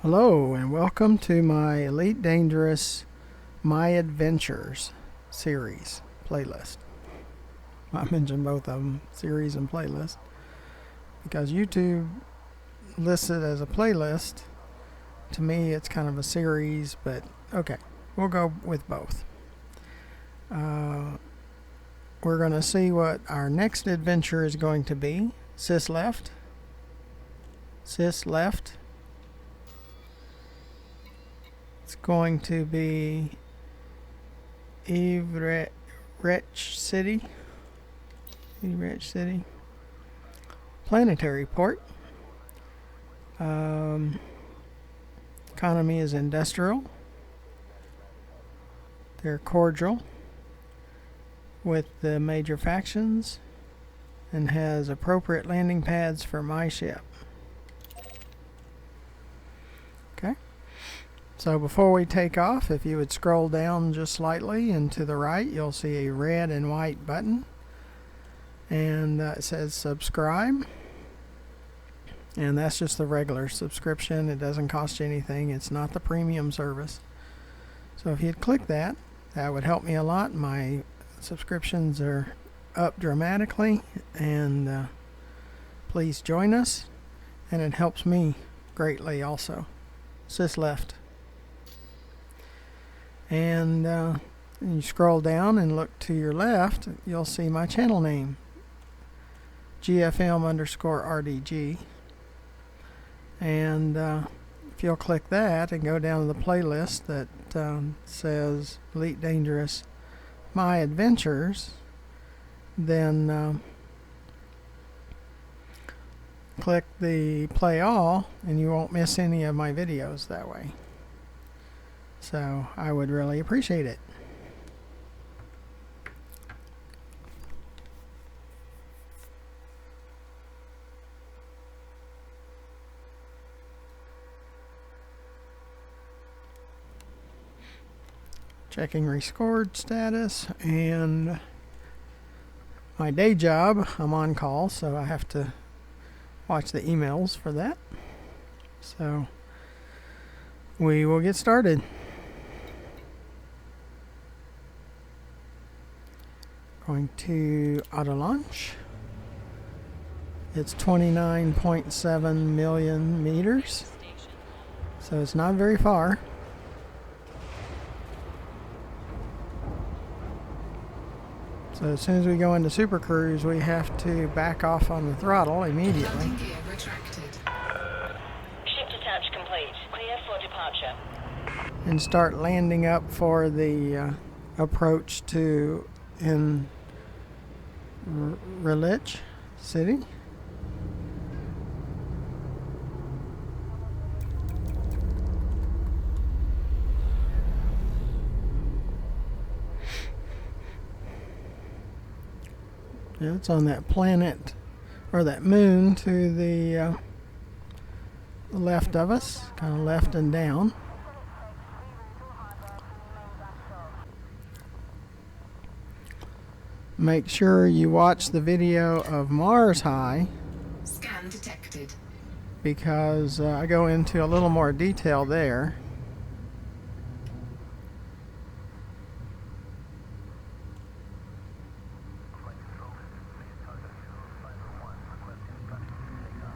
Hello and welcome to my Elite Dangerous My Adventures series playlist. I mentioned both of them, series and playlist, because YouTube lists it as a playlist. To me it's kind of a series, but okay, we'll go with both. We're going to see what our next adventure is going to be. Sis left. It's going to be Ehrlich City. Planetary port. Economy is industrial. They're cordial with the major factions and has appropriate landing pads for my ship. Okay. So before we take off, if you would scroll down just slightly and to the right, you'll see a red and white button, and it says subscribe, and that's just the regular subscription. It doesn't cost you anything. It's not the premium service. So if you'd click that, that would help me a lot. My subscriptions are up dramatically, and please join us, and it helps me greatly also. Sis left. And you scroll down and look to your left, you'll see my channel name, GFM_RDG. And if you'll click that and go down to the playlist that says Elite Dangerous My Adventures, then click the play all and you won't miss any of my videos that way. So I would really appreciate it. Checking rescored status, and my day job, I'm on call, so I have to watch the emails for that. So we will get started. Going to auto launch. It's 29.7 million meters, so it's not very far. So as soon as we go into Super Cruise, we have to back off on the throttle immediately. Landing gear retracted. Ship detach complete. Clear for departure. And start landing up for the approach to Ehrlich City. Yeah, it's on that planet, or that moon to the left of us, kind of left and down. Make sure you watch the video of Mars High, Scan detected. because I go into a little more detail there.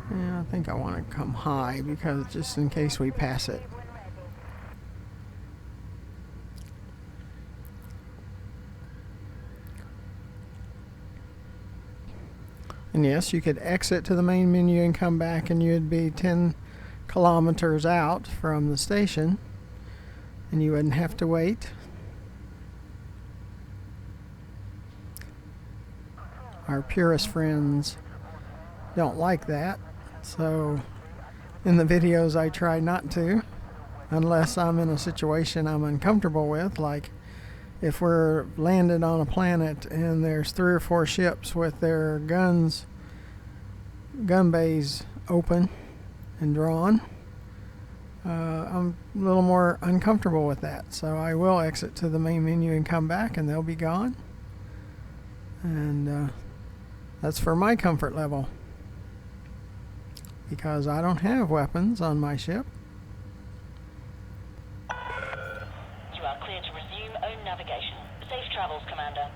Yeah, I think I want to come high, because just in case we pass it. And yes, you could exit to the main menu and come back, and you'd be 10 kilometers out from the station, and you wouldn't have to wait. Our purist friends don't like that, so in the videos I try not to, unless I'm in a situation I'm uncomfortable with, like if we're landed on a planet and there's 3 or 4 ships with their gun bays open and drawn. I'm a little more uncomfortable with that, so I will exit to the main menu and come back, and they'll be gone. And that's for my comfort level, because I don't have weapons on my ship. navigation. Safe travels, Commander.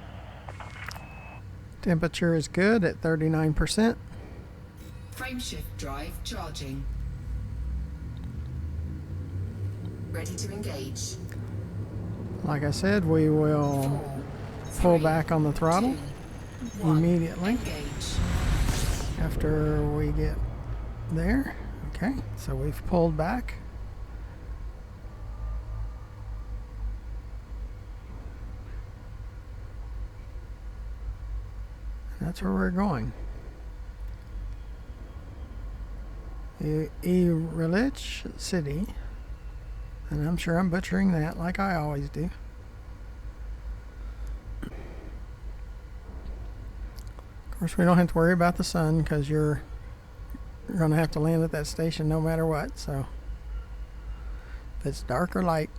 Temperature is good at 39%. Frameshift drive charging. Ready to engage. Like I said, we will 4, pull 3, back on the throttle 2, 1. immediately Engage. after we get there. Okay, so we've pulled back. That's where we're going. Ehrlich City. And I'm sure I'm butchering that like I always do. Of course, we don't have to worry about the sun because you're going to have to land at that station no matter what. So if it's dark or light,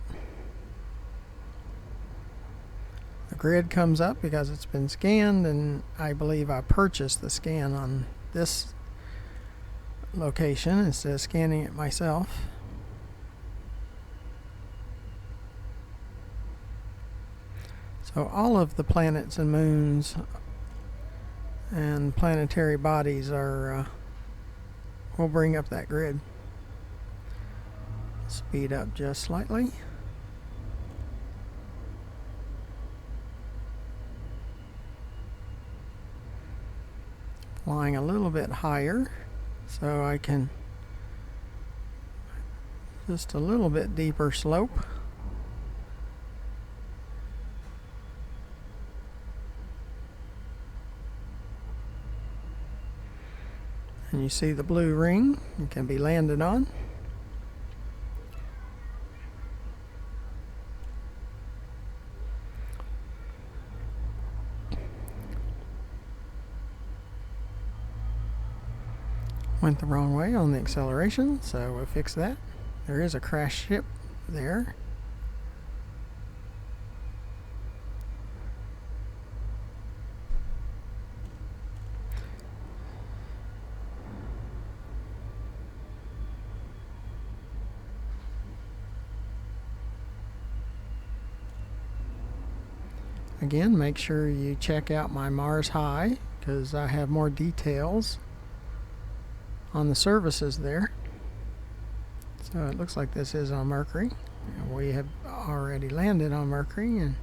the grid comes up because it's been scanned, and I believe I purchased the scan on this location instead of scanning it myself. So all of the planets and moons and planetary bodies are will bring up that grid. Speed up just slightly. Flying a little bit higher so I can just a little bit deeper slope. And you see the blue ring, it can be landed on. Went the wrong way on the acceleration, so we'll fix that. There is a crash ship there. Again, make sure you check out my Mars High because I have more details on the services there. So it looks like this is on Mercury. And we have already landed on Mercury and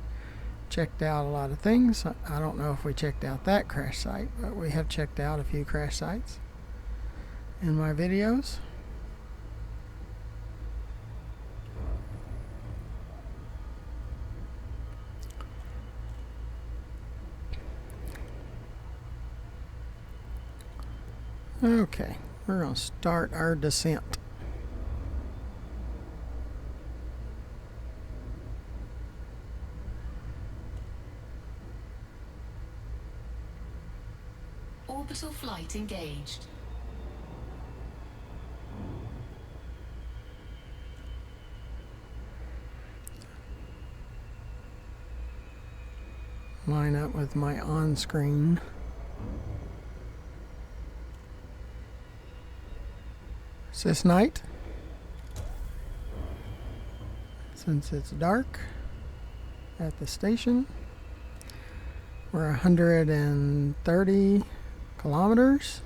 checked out a lot of things. I don't know if we checked out that crash site, but we have checked out a few crash sites in my videos. Okay, we're going to start our descent. Orbital flight engaged. Line up with my on-screen. This night, since it's dark at the station, we're 130 kilometers.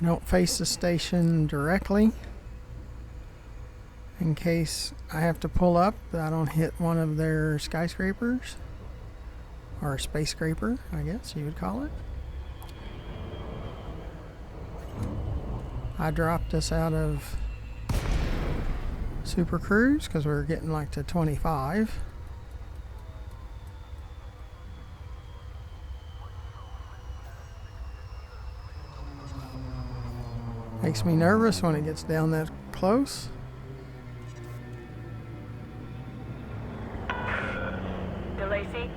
I don't face the station directly in case I have to pull up, I don't hit one of their skyscrapers, or a space scraper, I guess you would call it. I dropped us out of Super Cruise because we were getting like to 25. Makes me nervous when it gets down that close.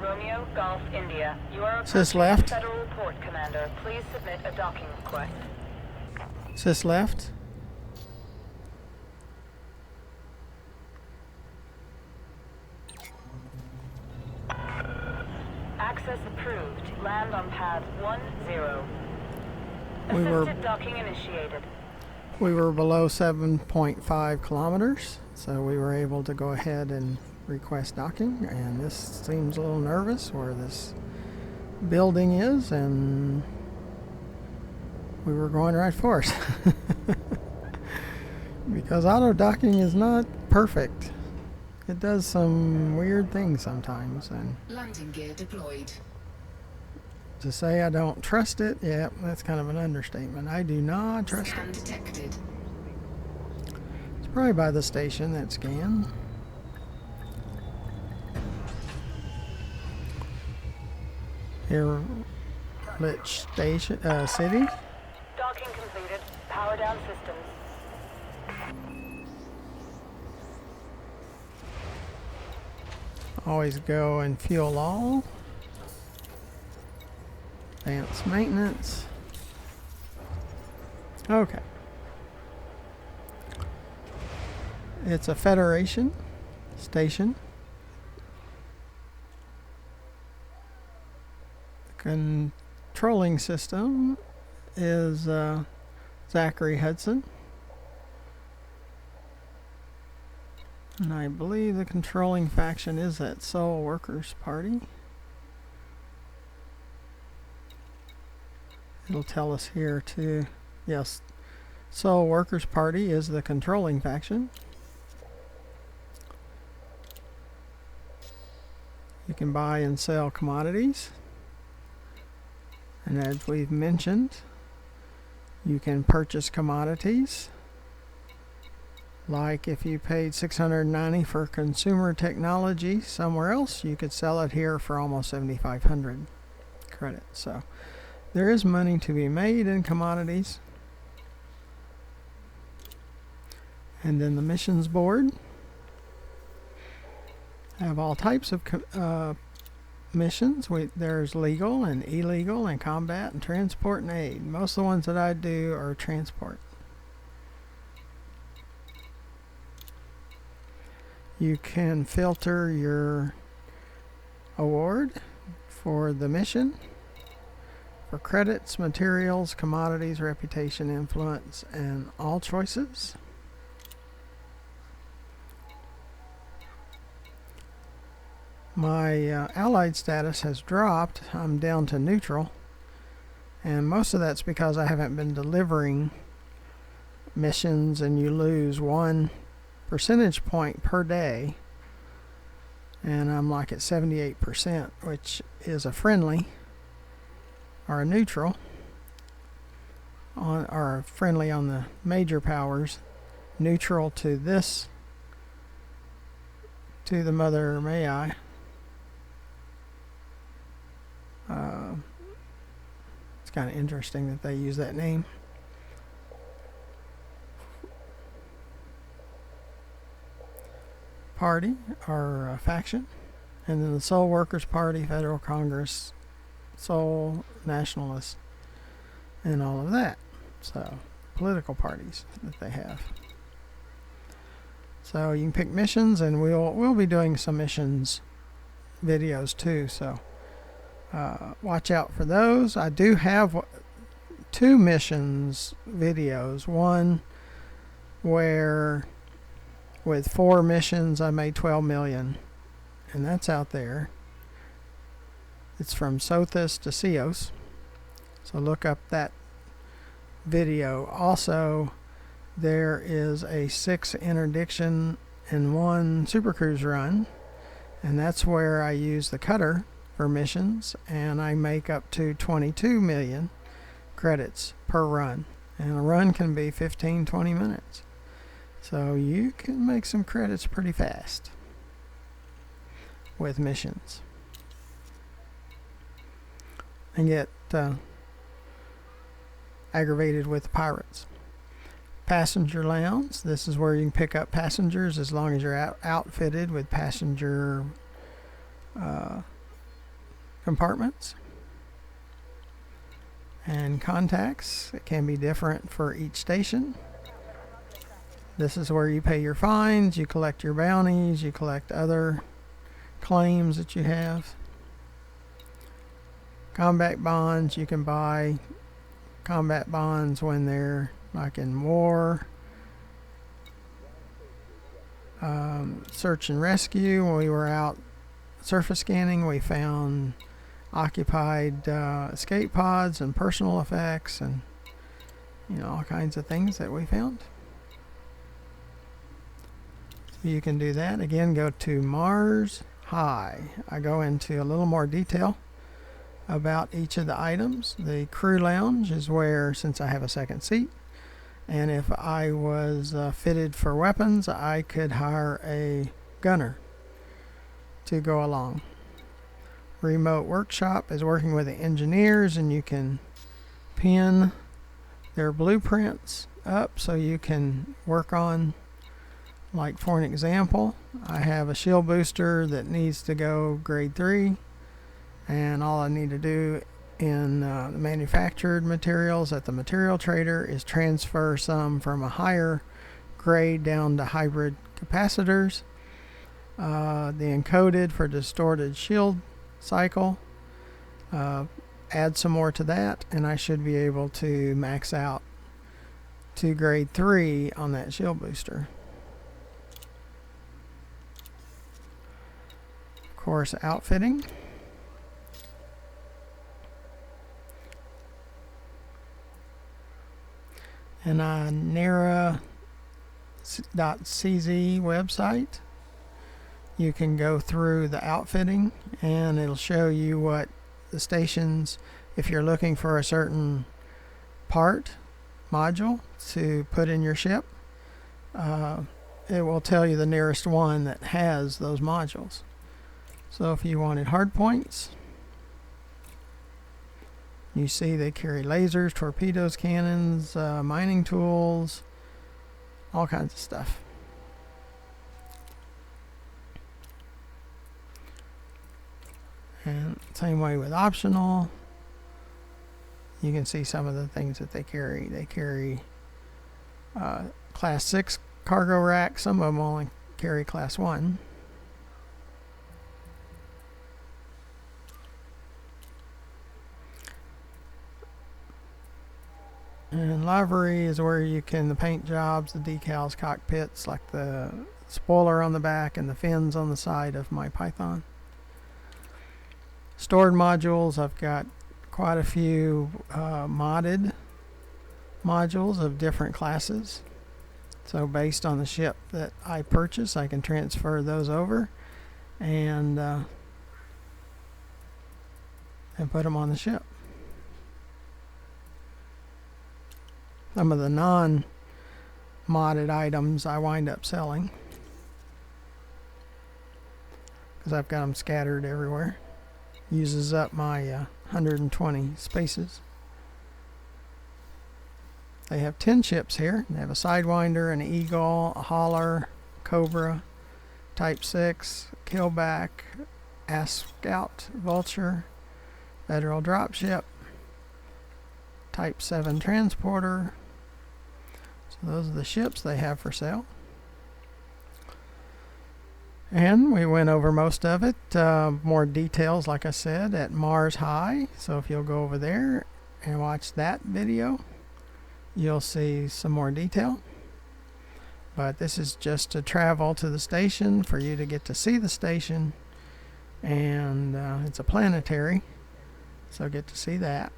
Romeo, Golf, India. You are Sis approaching left. Federal Port, Commander. Please submit a docking request. Sis left. Access approved. Land on pad 10. We were Assisted docking initiated. we were below 7.5 kilometers, so we were able to go ahead and request docking. And this seems a little nervous where this building is, and we were going right for it. Because auto docking is not perfect. It does some weird things sometimes, and Landing gear deployed. to say I don't trust it, yeah, that's kind of an understatement. I do not trust Scan it. detected. It's probably by the station that scan. Ehrlich station, city. Docking completed. Power down systems. Always go and fuel all. Advanced maintenance. Okay. It's a Federation station. The controlling system is Zachary Hudson. And I believe the controlling faction is that Soul Workers Party. It'll tell us here too. Yes, Soul Workers Party is the controlling faction. You can buy and sell commodities. And as we've mentioned, you can purchase commodities. Like if you paid $690 for consumer technology somewhere else, you could sell it here for almost 7,500 credits. So there is money to be made in commodities. And then the missions board have all types of missions. There's legal and illegal and combat and transport and aid. Most of the ones that I do are transport. You can filter your award for the mission, for credits, materials, commodities, reputation, influence, and all choices. My allied status has dropped. I'm down to neutral, and most of that's because I haven't been delivering missions, and you lose 1 percentage point per day, and I'm like at 78%, which is a friendly or a neutral on, or friendly on the major powers, neutral to this, to the Mother May I. It's kind of interesting that they use that name. Party or faction, and then the Soul Workers Party, Federal Congress, Soul Nationalists, and all of that. So political parties that they have. So you can pick missions, and we'll be doing some missions videos too. So watch out for those. I do have 2 missions videos. One where with 4 missions I made 12 million, and that's out there. It's from Sothis to Ceos, so look up that video. Also, there is a 6 interdiction and 1 super cruise run, and that's where I use the cutter for missions, and I make up to 22 million credits per run, and a run can be 15-20 minutes. So you can make some credits pretty fast with missions and get aggravated with pirates. Passenger lounge. This is where you can pick up passengers as long as you're outfitted with passenger compartments. And contacts. It can be different for each station. This is where you pay your fines, you collect your bounties, you collect other claims that you have. Combat bonds, you can buy combat bonds when they're like in war. Search and rescue. When we were out surface scanning, we found occupied escape pods and personal effects, and all kinds of things that we found. So you can do that. Again, go to Mars High. I go into a little more detail about each of the items. The crew lounge is where, since I have a second seat, and if I was fitted for weapons, I could hire a gunner to go along. Remote workshop is working with the engineers, and you can pin their blueprints up so you can work on, like for an example, I have a shield booster that needs to go grade 3, and all I need to do in the manufactured materials at the material trader is transfer some from a higher grade down to hybrid capacitors, the encoded for distorted shield cycle, add some more to that, and I should be able to max out to grade 3 on that shield booster. Of course, outfitting. And a Nera.cz website, you can go through the outfitting, and it'll show you what the stations, if you're looking for a certain part module to put in your ship, it will tell you the nearest one that has those modules. So if you wanted hard points, you see they carry lasers, torpedoes, cannons, mining tools, all kinds of stuff. And same way with optional. You can see some of the things that they carry. They carry class 6 cargo rack. Some of them only carry class 1. And livery is where you can, the paint jobs, the decals, cockpits, like the spoiler on the back and the fins on the side of my Python. Stored modules, I've got quite a few modded modules of different classes. So based on the ship that I purchase, I can transfer those over and put them on the ship. Some of the non-modded items I wind up selling because I've got them scattered everywhere. Uses up my 120 spaces. They have 10 ships here. They have a Sidewinder, an Eagle, a Hauler, Cobra, Type 6, Killback, Ask Scout, Vulture, Federal Dropship, Type 7 Transporter. So those are the ships they have for sale. And we went over most of it. More details, like I said, at Mars High. So if you'll go over there and watch that video, you'll see some more detail. But this is just to travel to the station for you to get to see the station. And it's a planetary, so get to see that.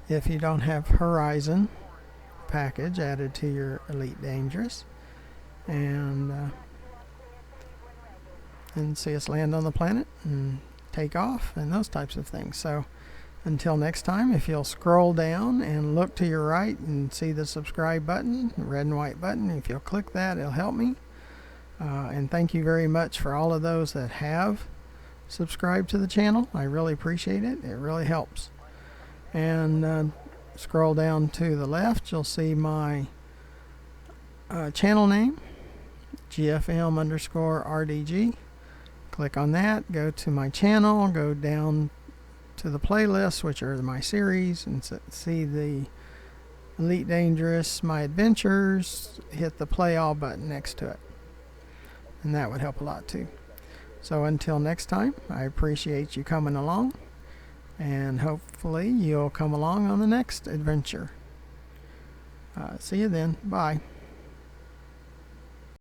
If you don't have Horizon package added to your Elite Dangerous, and see us land on the planet and take off and those types of things. So until next time, if you'll scroll down and look to your right and see the subscribe button, the red and white button, if you'll click that, it'll help me. And thank you very much for all of those that have subscribed to the channel. I really appreciate it. It really helps. And scroll down to the left, you'll see my channel name, GFM_RDG. Click on that, go to my channel, go down to the playlists, which are my series, and see the Elite Dangerous, my adventures. Hit the play all button next to it, and that would help a lot too. So until next time, I appreciate you coming along, And hopefully you'll come along on the next adventure. See you then. Bye.